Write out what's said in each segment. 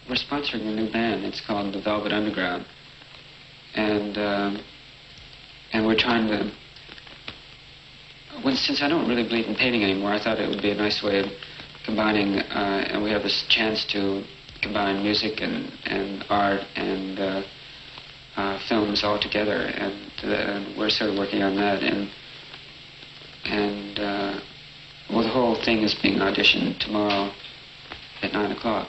we're sponsoring a new band. It's called the Velvet Underground, and we're trying to. Well, since I don't really believe in painting anymore, I thought it would be a nice way of combining, and we have this chance to combine music and art and films all together, and we're sort of working on that, and well, the whole thing is being auditioned tomorrow at 9 o'clock,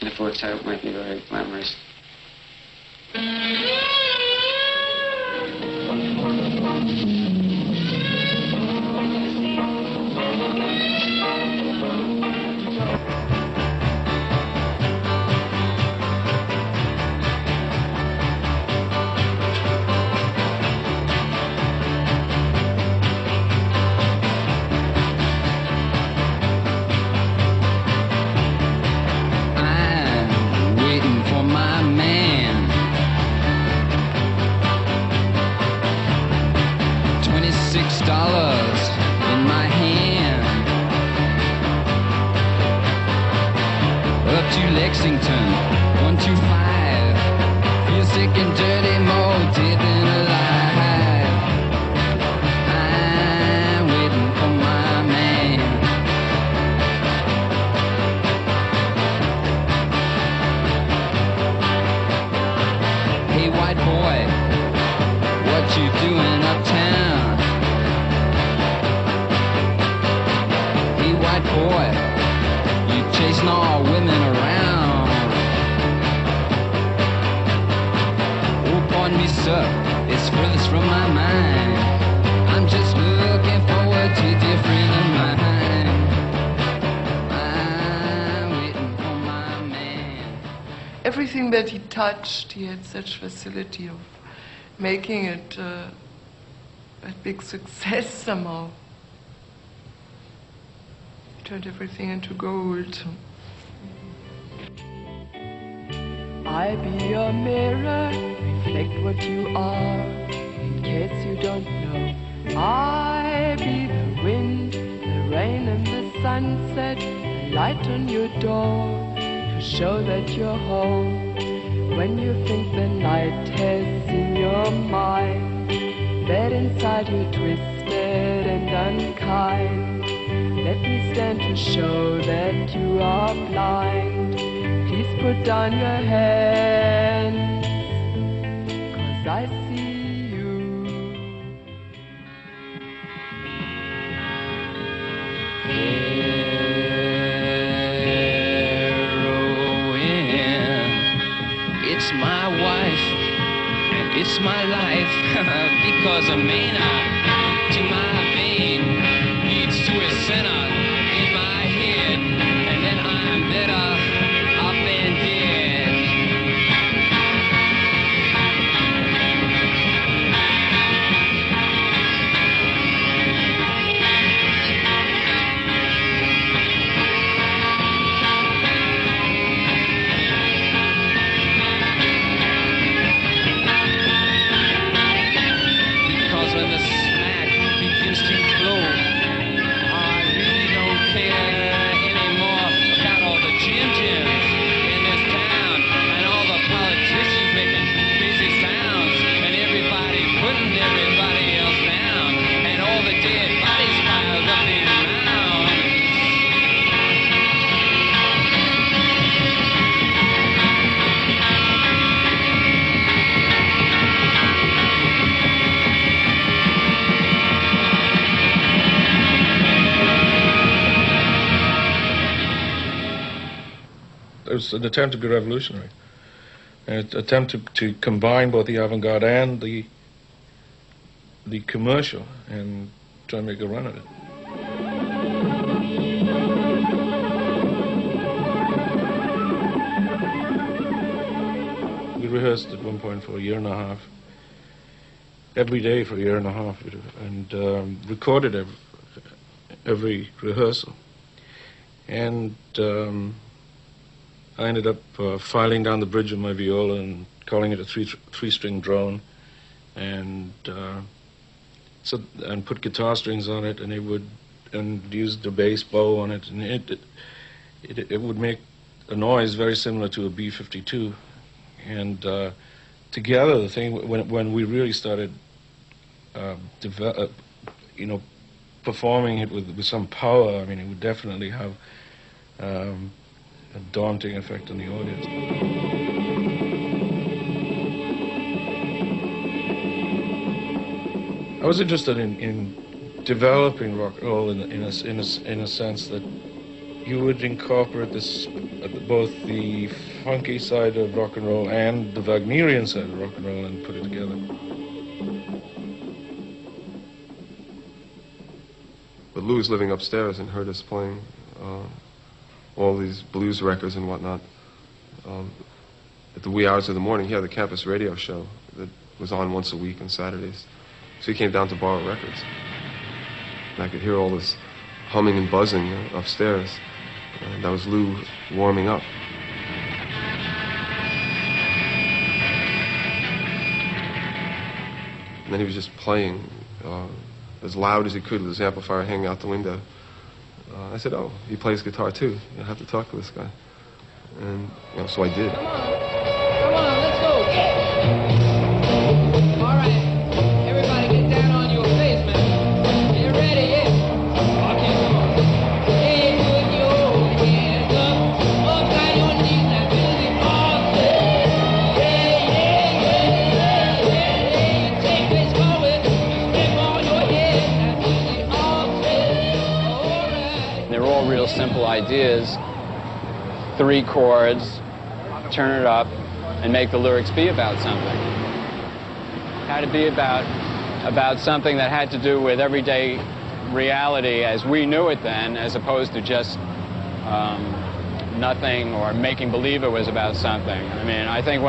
and if it works out, it might be very glamorous. Everything that he touched, he had such facility of making it a big success somehow. He turned everything into gold. I be your mirror, reflect what you are, in case you don't know. I be the wind, the rain and the sunset, the light on your door, to show that you're home. When you think the night has seen your mind, that inside you're twisted and unkind, let me stand to show that you are blind. Please put down your hand, 'cause I see you. It's my wife, and it's my life, because a manna to my vein leads to a sinner in my head, and then I'm better off than dead. It was an attempt to be revolutionary, an attempt to combine both the avant-garde and the commercial and try and make a run at it. We rehearsed at one point for a year and a half, every day for a year and a half, and recorded every rehearsal. And I ended up filing down the bridge of my viola and calling it a three-string drone, and put guitar strings on it, and use the bass bow on it, and it would make a noise very similar to a B-52, and together the thing, when we really started performing it with some power, I mean, it would definitely have a daunting effect on the audience. I was interested in developing rock and roll in a sense that you would incorporate this, both the funky side of rock and roll and the Wagnerian side of rock and roll, and put it together. But Lou was living upstairs and heard us playing all these blues records and whatnot. At the wee hours of the morning, he had the campus radio show that was on once a week on Saturdays. So he came down to borrow records. And I could hear all this humming and buzzing upstairs. And that was Lou warming up. And then he was just playing as loud as he could with his amplifier hanging out the window. I said, oh, he plays guitar too. I have to talk to this guy. And so I did. Come on, let's go. All right, everybody get down on your face, man. Get ready, yeah. Okay, come on. Hey, put your hands up, upside your knees, now do the offset. Yeah. Take this forward, step on your head, now do the offset. All right. They're all real simple ideas. 3 chords, turn it up, and make the lyrics be about something. Had to be about something that had to do with everyday reality as we knew it then, as opposed to just nothing or making believe it was about something. I mean, I think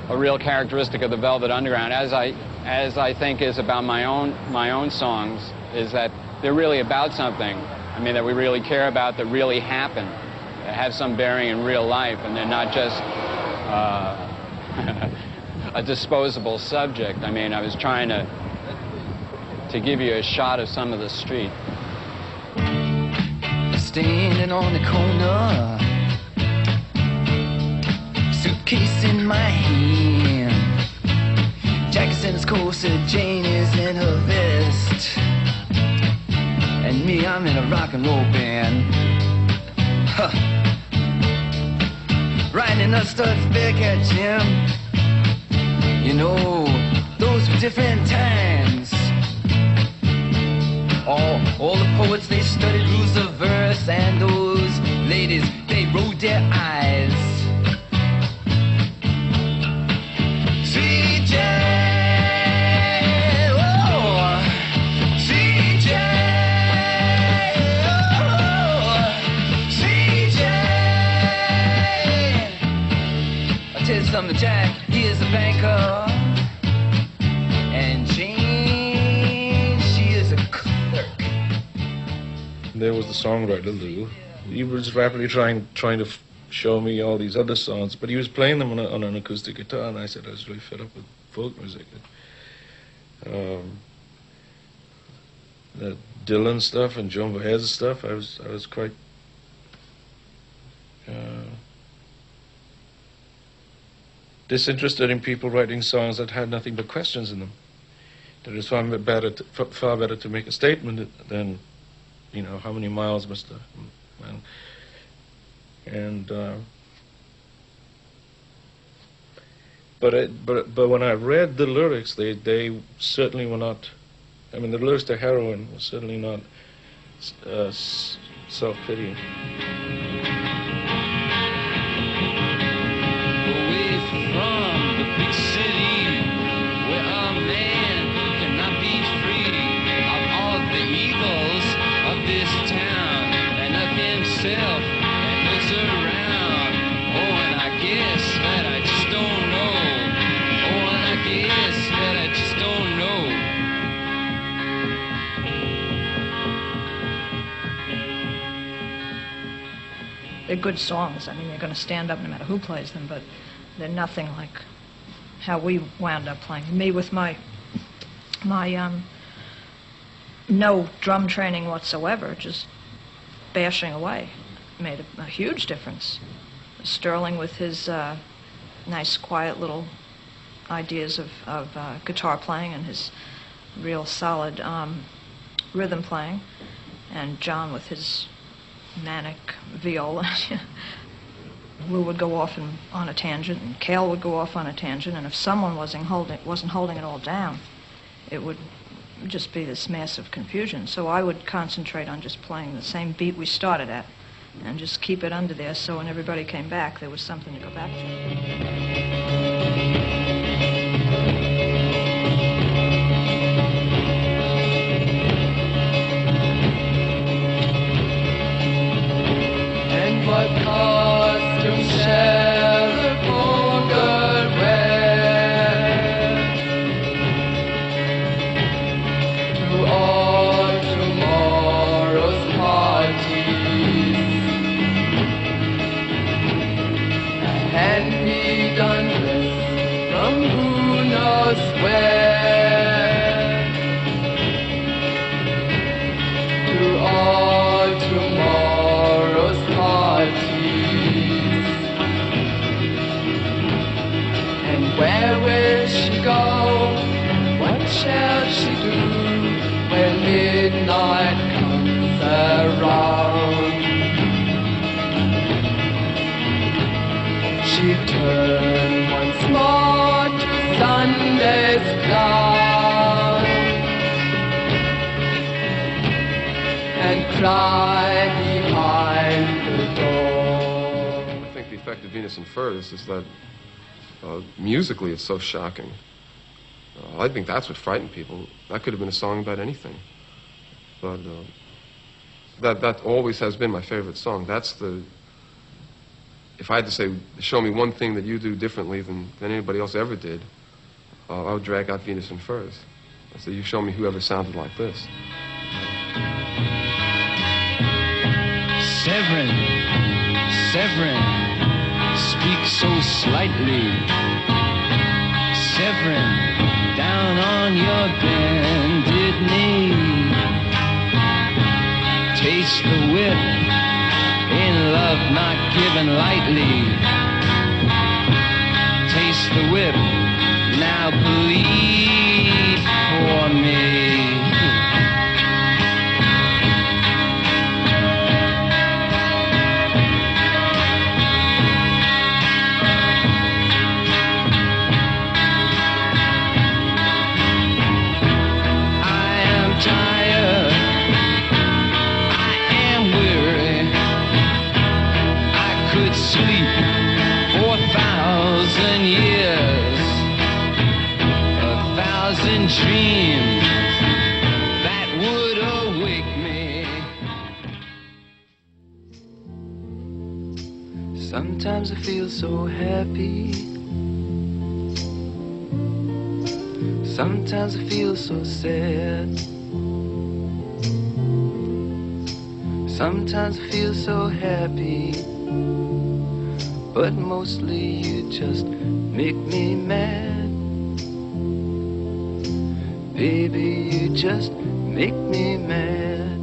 a real characteristic of the Velvet Underground, as I think is about my own songs, is that they're really about something. I mean, that we really care about, that really happen, that have some bearing in real life, and they're not just a disposable subject. I mean, I was trying to give you a shot of some of the street. Standing on the corner, suitcase in my hand, Jack's in his corset, Jane is in her vest, and me, I'm in a rock and roll band. Huh. Riding up Studs back at Jim. You know, those were different times. All the poets, they studied rules of verse, and those ladies, they rolled their eyes. CJ, oh, CJ, oh, CJ. I'll tell you something, Jack, he is a banker, and Jane, she is a clerk. There was the songwriter Lou. He was rapidly trying to show me all these other songs, but he was playing them on an acoustic guitar, and I said I was really fed up with folk music. The Dylan stuff and Joan Baez's stuff, I was quite disinterested in people writing songs that had nothing but questions in them. That it's far better to make a statement than, how many miles must the man. And but when I read the lyrics, they certainly were not. I mean, the lyrics to Heroin were certainly not self-pitying. Away from the big city, where a man cannot be free of all the evils of this town, and of himself and looks around. Oh, and I guess that I just don't know. Oh, and I guess that I just don't know. They're good songs. I mean, they're going to stand up no matter who plays them, but they're nothing like how we wound up playing. Me with my no drum training whatsoever, just bashing away. made a huge difference. Sterling with his nice, quiet little ideas of guitar playing and his real solid rhythm playing, and John with his manic viola. We would go off on a tangent, and Cale would go off on a tangent, and if someone wasn't holding it all down, it would just be this massive confusion. So I would concentrate on just playing the same beat we started at, and just keep it under there, so when everybody came back, there was something to go back to. What costume shall the poor girl wear to all tomorrow's parties? A hand-me-done dress from who knows where to all tomorrow's parties. And where will she go? And what shall she do when midnight comes around? She turned once more to Sunday's clown and cry behind the door. I think the effect of Venus and Furs is that musically it's so shocking. I think that's what frightened people. That could have been a song about anything. But that always has been my favorite song. That's the... If I had to say, show me one thing that you do differently than anybody else ever did, I would drag out Venus and Furs. I say, you show me whoever sounded like this. Severin, Severin, speak so slightly. Severin, down on your bended knee. Taste the whip, in love not given lightly. Taste the whip, now plead for me. Sleep for 1,000 years, 1,000 dreams that would awake me. Sometimes I feel so happy. Sometimes I feel so sad. Sometimes I feel so happy, but mostly you just make me mad. Baby, you just make me mad.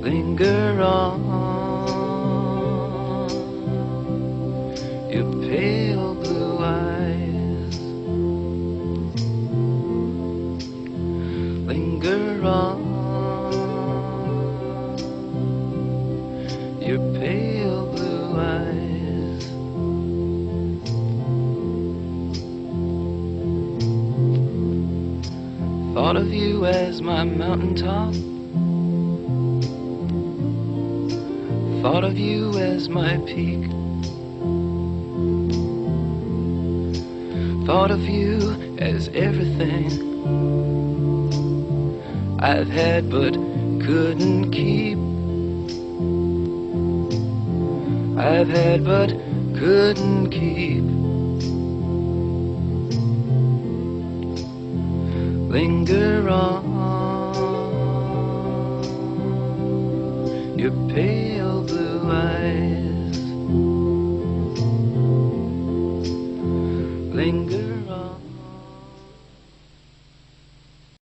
Linger on, your pale blue eyes. Linger on, your pale blue eyes. Thought of you as my mountaintop. Thought of you as my peak. Thought of you as everything I've had but couldn't keep. I've had but couldn't keep. Linger on,